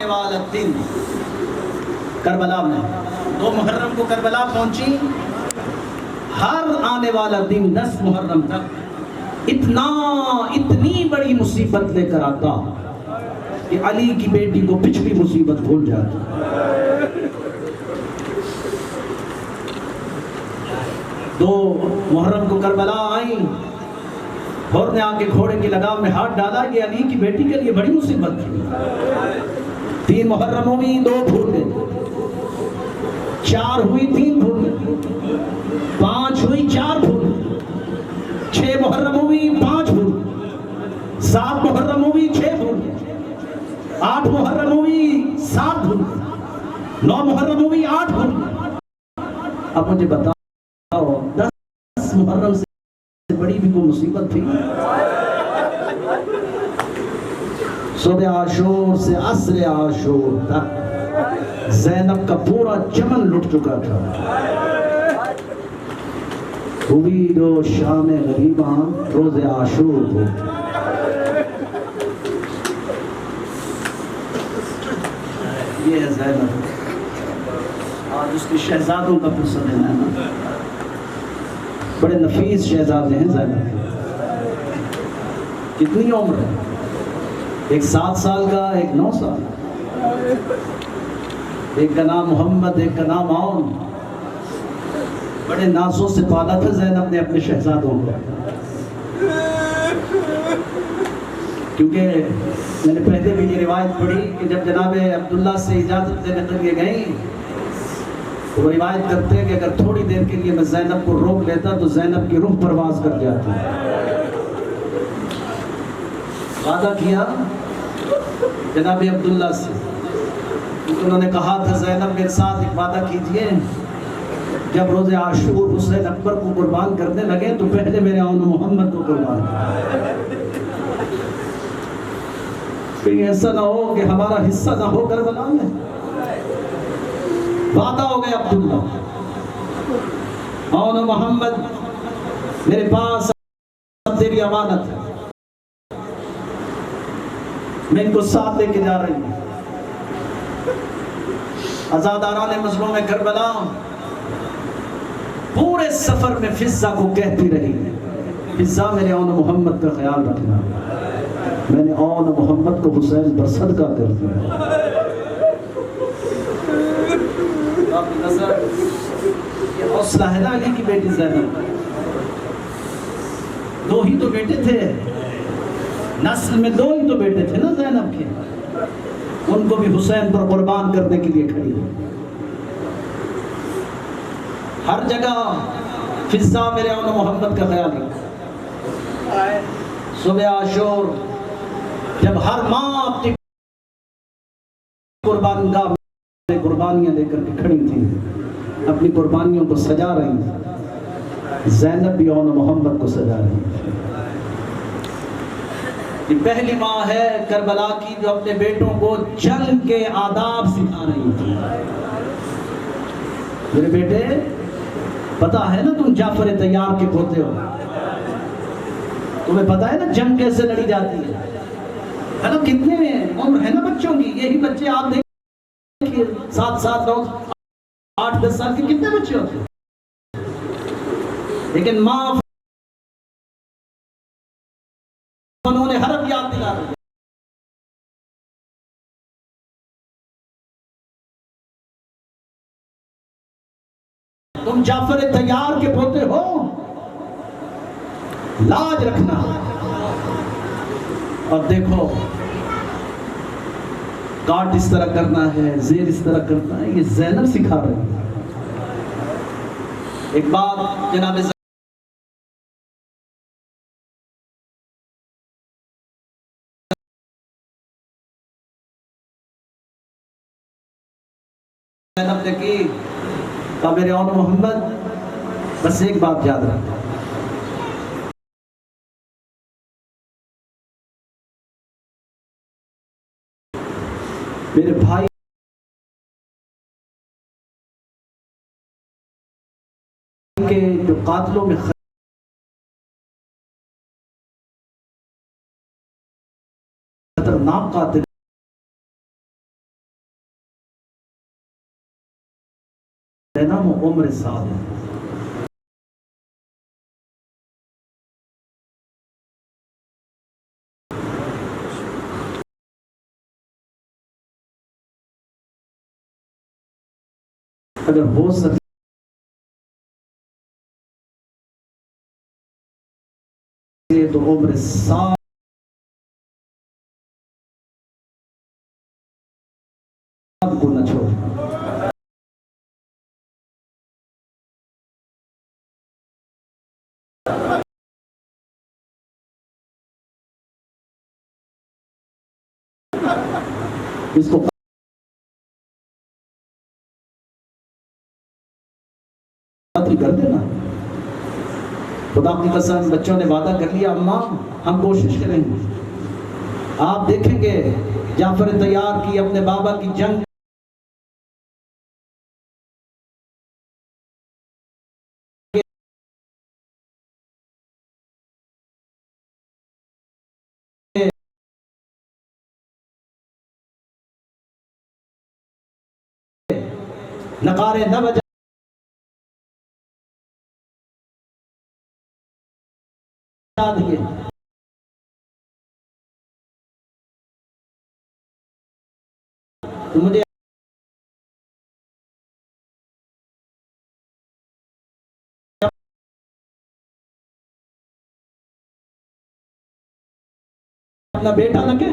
वाला दिन करबला में 2 मुहर्रम को करबला पहुंची। हर आने वाला दिन 10 मुहर्रम तक इतनी बड़ी मुसीबत लेकर आता कि अली की बेटी को पिछली मुसीबत भूल जाती। दो मुहर्रम को करबला आई, और ने आके घोड़े की लगाम में हाथ डाला। ये अली की बेटी के लिए बड़ी मुसीबत थी। 3 मुहर्रम हुई, 2 भूल गए। 4 हुई, 3 भूल गए। 5 हुई, 4 भूल गए। 6 मुहर्रम हुई, 5 भूल गए। 7 मुहर्रम हुई, 6 भूल गए। 8 मुहर्रम हुई, 7 भूल गए। 9 मुहर्रम हुई, 8 भूल गए। अब मुझे बताओ 10 मुहर्रम से बड़ी भी कोई मुसीबत थी? सुबह आशूर से असर आशूर तक ज़ैनब का पूरा चमन लुट चुका था। हुई दो शाम गरीबा रोज़े आशूर को। ये है ज़ैनब, आज उसके शहजादों का पुरसा देना है ना। बड़े नफीस शहजादे हैं ज़ैनब। कितनी उम्र है? एक 7 साल का, एक 9 साल। एक का नाम मोहम्मद, एक का नाम आउन। बड़े नाजों से पाला था ज़ैनब ने अपने शहजादों को। क्योंकि मैंने पहले भी ये रिवायत पढ़ी कि जब जनाब अब्दुल्ला से इजाज़त लेने के लिए गई तो वो रिवायत करते हैं कि अगर थोड़ी देर के लिए मैं ज़ैनब को रोक लेता तो ज़ैनब की रूह परवाज कर जाती। वादा किया जनाब अब्दुल्ला से, क्योंकि उन्होंने कहा था ज़ैनब मेरे साथ एक वादा कीजिए, जब रोज़े आशूर हुसैन अकबर को कुर्बान करने लगे तो पहले मेरे आउन मोहम्मद को कुर्बान कहीं ऐसा ना हो कि हमारा हिस्सा ना हो करबला में। वादा हो गया अब्दुल्ला, आउन मोहम्मद मेरे पास अब तेरी अमानत है, मैं इनको साथ लेके जा रही हूँ। आज़ादाराने मजलूम में करबला पूरे सफर में फिजा को कहती रही, फिजा मेरे औन मोहम्मद का ख्याल रखना, मैंने औन मोहम्मद को हुसैन पर सदका कर दिया। ये हौसला है ना अली की बेटी ज़ैनब। 2 ही तो बेटे थे, नस्ल में 2 ही तो बेटे थे ना ज़ैनब के। उनको भी हुसैन पर कुर्बान करने के लिए खड़ी है। हर जगह फिजा मेरे औन मोहम्मद का ख्याल है। सुबह आशूर जब हर माँ अपनी कुर्बानगाह में कुर्बानियां लेकर के खड़ी थी, अपनी कुर्बानियों को सजा रही थी, ज़ैनब भी औन मोहम्मद को सजा रही थी। ये पहली माँ है करबला की जो अपने बेटों को जंग के आदाब सिखा रही थी। मेरे बेटे, पता है ना तुम जाफर तैयार के पोते हो, तुम्हें पता है ना जंग कैसे लड़ी जाती है ना। कितने उम्र है ना बच्चों की, यही बच्चे आप देखिए 7 9 8 10 साल के कितने बच्चे होते हैं, लेकिन माँ उन्होंने हरफ याद दिला दिया। तुम जाफर तैयार के पोते हो, लाज रखना। और देखो काट इस तरह करना है, जेर इस तरह करना है, ये ज़ैनब सिखा रही है। एक बात जनाब ज़ैनब ने की, तो मेरे औन मोहम्मद बस एक बात याद रखना, मेरे भाई के जो कातिलों में खतरनाक कातिल नाम उम्र साद है। अगर हो सके तो उम्र साद को न छोड़। इसको कर देना। खुदा की कसम बच्चों ने वादा कर लिया, अम्मा हम कोशिश करेंगे। आप देखेंगे जाफर तैयार की अपने बाबा की जंग नकारे न बजा दिए। तो मुझे अपना बेटा लगे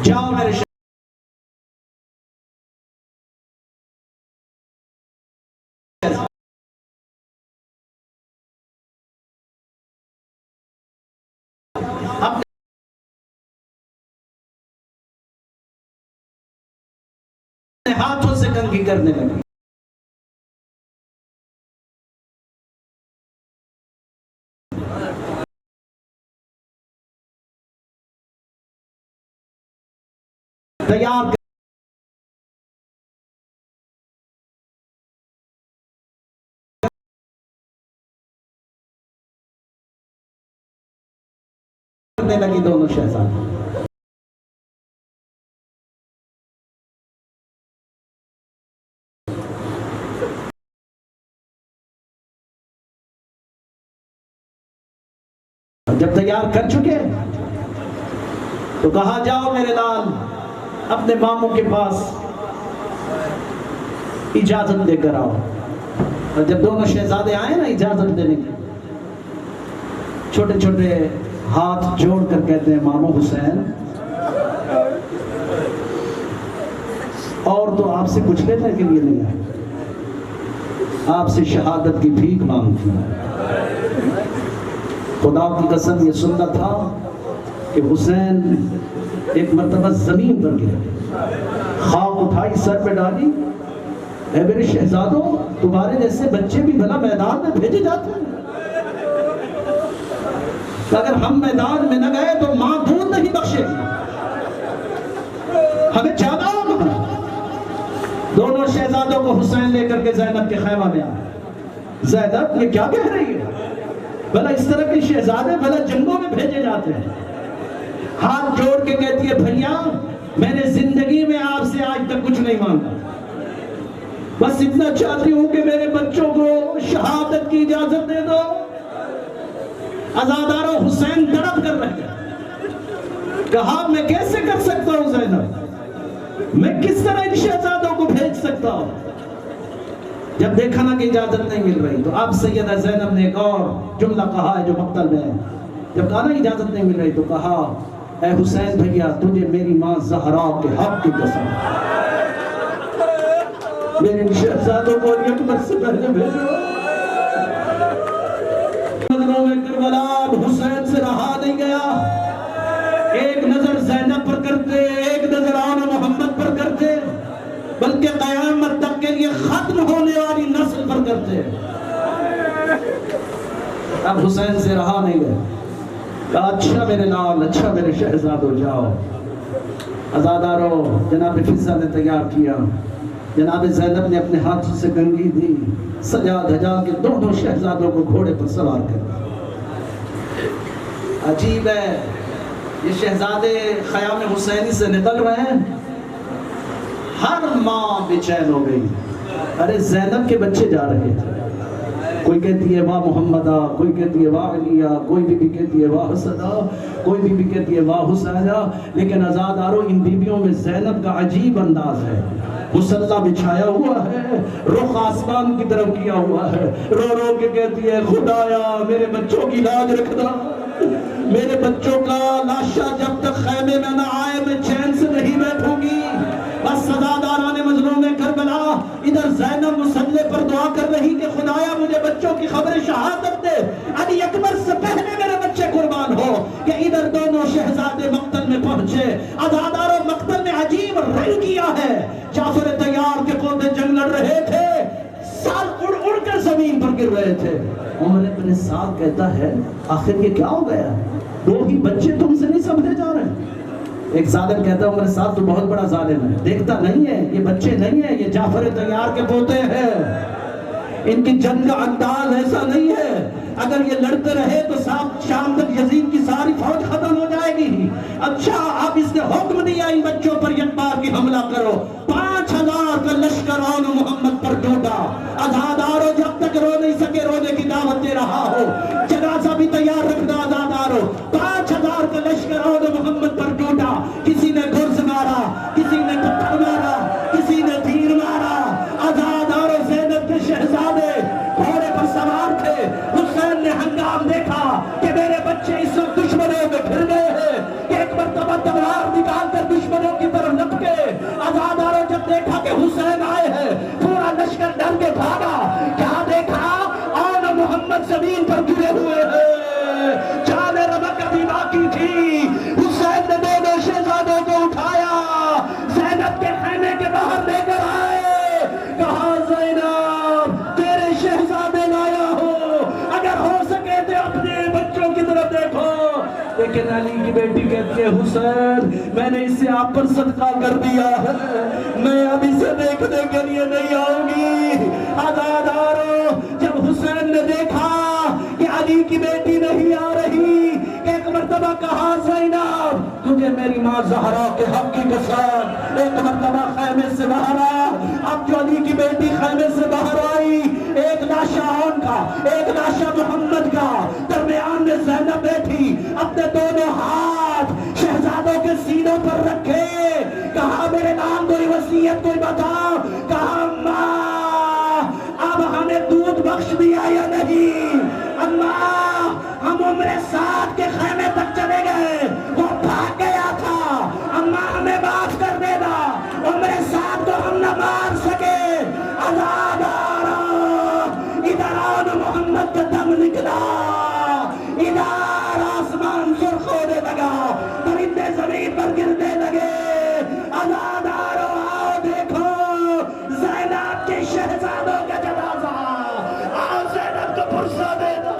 जाओ मेरे अपने हाथों से कंघी करने लगे। तैयार करने लगी दोनों शहजादी। जब तैयार कर चुके तो कहा जाओ मेरे लाल अपने मामू के पास इजाजत लेकर आओ। और जब दोनों शहजादे आए ना इजाजत देने की, छोटे छोटे हाथ जोड़कर कहते हैं मामू हुसैन और तो आपसे कुछ लेने के लिए नहीं आए, आपसे शहादत की भीख मांगती है। खुदा की कसम ये सुनना था कि हुसैन एक मर्तबा जमीन पर गिरे, खाक उठाई सर पे डाली, ऐ मेरे शहजादों तुम्हारे जैसे बच्चे भी भला मैदान में भेजे जाते हैं। अगर हम मैदान में न गए तो मां दूध नहीं बख्शेगी, हमें जाना होगा। दोनों शहजादों को हुसैन लेकर के ज़ैनब के खैमा में आए। ज़ैनब ये क्या कह रही है, भला इस तरह के शहजादे भला जंगों में भेजे जाते हैं। हाथ जोड़ के कहती है भैया मैंने जिंदगी में आपसे आज तक कुछ नहीं मांगा, बस इतना चाहती हूं कि मेरे बच्चों को शहादत की इजाजत दे दो। अज़ादारों हुसैन तड़प कर रहे, कहा मैं कैसे कर सकता हूं ज़ैनब, मैं किस तरह इन शहजादों को भेज सकता हूं। जब देखा ना कि इजाजत नहीं मिल रही तो अब सैयदा ज़ैनब ने एक और जुमला कहा है जो मक्तल में है। जब कहा ना इजाजत नहीं मिल रही तो कहा ऐ हुसैन भैया तुझे मेरी मां ज़हरा के हक की कसम, मेरे शहजादों को अकबर से पहले भेजो। नजरों में करबला हुसैन से रहा नहीं गया। बल्कि क़यामत तक के लिए खत्म होने वाली नस्ल पर करते हैं। अब हुसैन से रहा नहीं है, कहा अच्छा मेरे लाल, अच्छा मेरे शहजादो जाओ। अज़ादारो जनाब फिज़ा ने तैयार किया, जनाब ज़ैनब ने अपने हाथों से कंघी दी, सजा धजा के दोनों शहजादों को घोड़े पर सवार कर। अजीब है, ये शहजादे ख़याम हुसैनी से निकल रहे हैं, हर माँ बेचैन हो गई। अरे ज़ैनब के बच्चे जा रहे थे, कोई कहती है वाह मोहम्मदा, कोई कहती है वाह अलिया, कोई बीबी कहती है वाह हसदा, कोई बीबी कहती है वाह हुसैना। लेकिन आज़ादारों इन बीबियों में ज़ैनब का अजीब अंदाज है, मुसल्ला बिछाया हुआ है, रुख आसमान की तरफ किया हुआ है, रो रो के कहती है खुदाया मेरे बच्चों की लाज रखना, मेरे बच्चों का लाशा जब तक खैमे में न आए मैं चैन से नहीं बैठूंगी। बस सजादारा ने मजलूम करबला, इधर ज़ैनब मुसल्ले पर दुआ कर रही कि खुदाया मुझे बच्चों की खबर शहादत दे, अली अकबर से पहले मेरे बच्चे कुर्बान हो। कि इधर दोनों शहजादे मक्तल में पहुंचे। आज़ादारों मक्तल में अजीब रंग किया है, जाफर तैयार के पोते जंग लड़ रहे थे, साल उड़ उड़ कर जमीन पर गिर रहे थे। उमर इब्न साद कहता है आखिर ये क्या हो गया, दो ही बच्चे तुमसे नहीं समझे जा रहे। एक जालिम कहता है उमर साद तो बहुत बड़ा जालिम है, देखता नहीं है ये बच्चे नहीं है, ये जाफर तैयार के पोते हैं, इनकी जंग का अंदाज ऐसा नहीं है, अगर ये लड़ते रहे तो शाम तक यजीद की सारी फौज खत्म हो जाएगी। अच्छा अब इसने हुक्म दिया इन बच्चों पर यकबार की हमला करो। 5000 का लश्कर आन मोहम्मद पर टूटा। आज़ादारों जब तक रो नहीं सके रोने की दावत दे रहा हो, जनाजा भी तैयार रखना। आज़ादारों 5000 का लश्कर आन मोहम्मद पर टूटा। किसी ने गुर्ज मारा, किसी ने पत्थर मारा, किसी ने तीर मारा। आज़ादारों ज़ैनब के शहजादे घोड़े पर सवार थे। हुसैन ने हंगाम देखा कि मेरे बच्चे इस वक्त दुश्मनों में घिर गए हैं, एक मरतबा तलवार निकालकर दुश्मनों की तरफ लपके। आज़ादारों जब देखा कि हुसैन आए हैं, पूरा लश्कर डर के भागा। क्या देखा, आन मोहम्मद जमीन पर गिरे हुए हैं, जाने रमक अभी बाकी थी। हुसैन ने दोनों शहजादों को उठाया, ज़ैनब के खैमे के बाहर लेकर आए, कहा ज़ैनब तेरे शहजादे लाया हो, अगर हो सके तो अपने बच्चों की तरफ देखो। लेकिन अली की बेटी कहती है हुसैन मैंने इसे आप पर सदका कर दिया है, मैं अब इसे देखने के लिए नहीं आऊंगी। आज़ादारों जब हुसैन ने देखा कि अली की बेटी नहीं आ रही, एक मर्तबा कहा ज़ैनब तुझे मेरी माँ ज़हरा के हक की कसम। एक मर्तबा खैमे से बाहर आ। अब जो अली की बेटी खैमे से बाहर आई, एक लाशा आन का, एक लाशा मोहम्मद का, दरमियान में ज़ैनब बैठी, अपने दोनों हाथ शहजादों के सीनों पर रखे। कहा मेरे नाम कोई वसीयत कोई बताओ। कहा माँ अब हमें दूध बख्श दिया या नहीं। अम्मा हम उम्र साथ के खैमे तक चले गए, वो भाग गया था, अम्मा हमें माफ कर देना, उम्र साथ को हम न मार सके। आज़ादारों इधर आन मोहम्मद का दम निकला, इधर आसमान सुर्ख होने लगा, परिंदे जमीन पर गिरने लगे। आज़ादारों आओ देखो ज़ैनब के शहजादों का जनाजा, आओ ज़ैनब को पुरसा दे दो।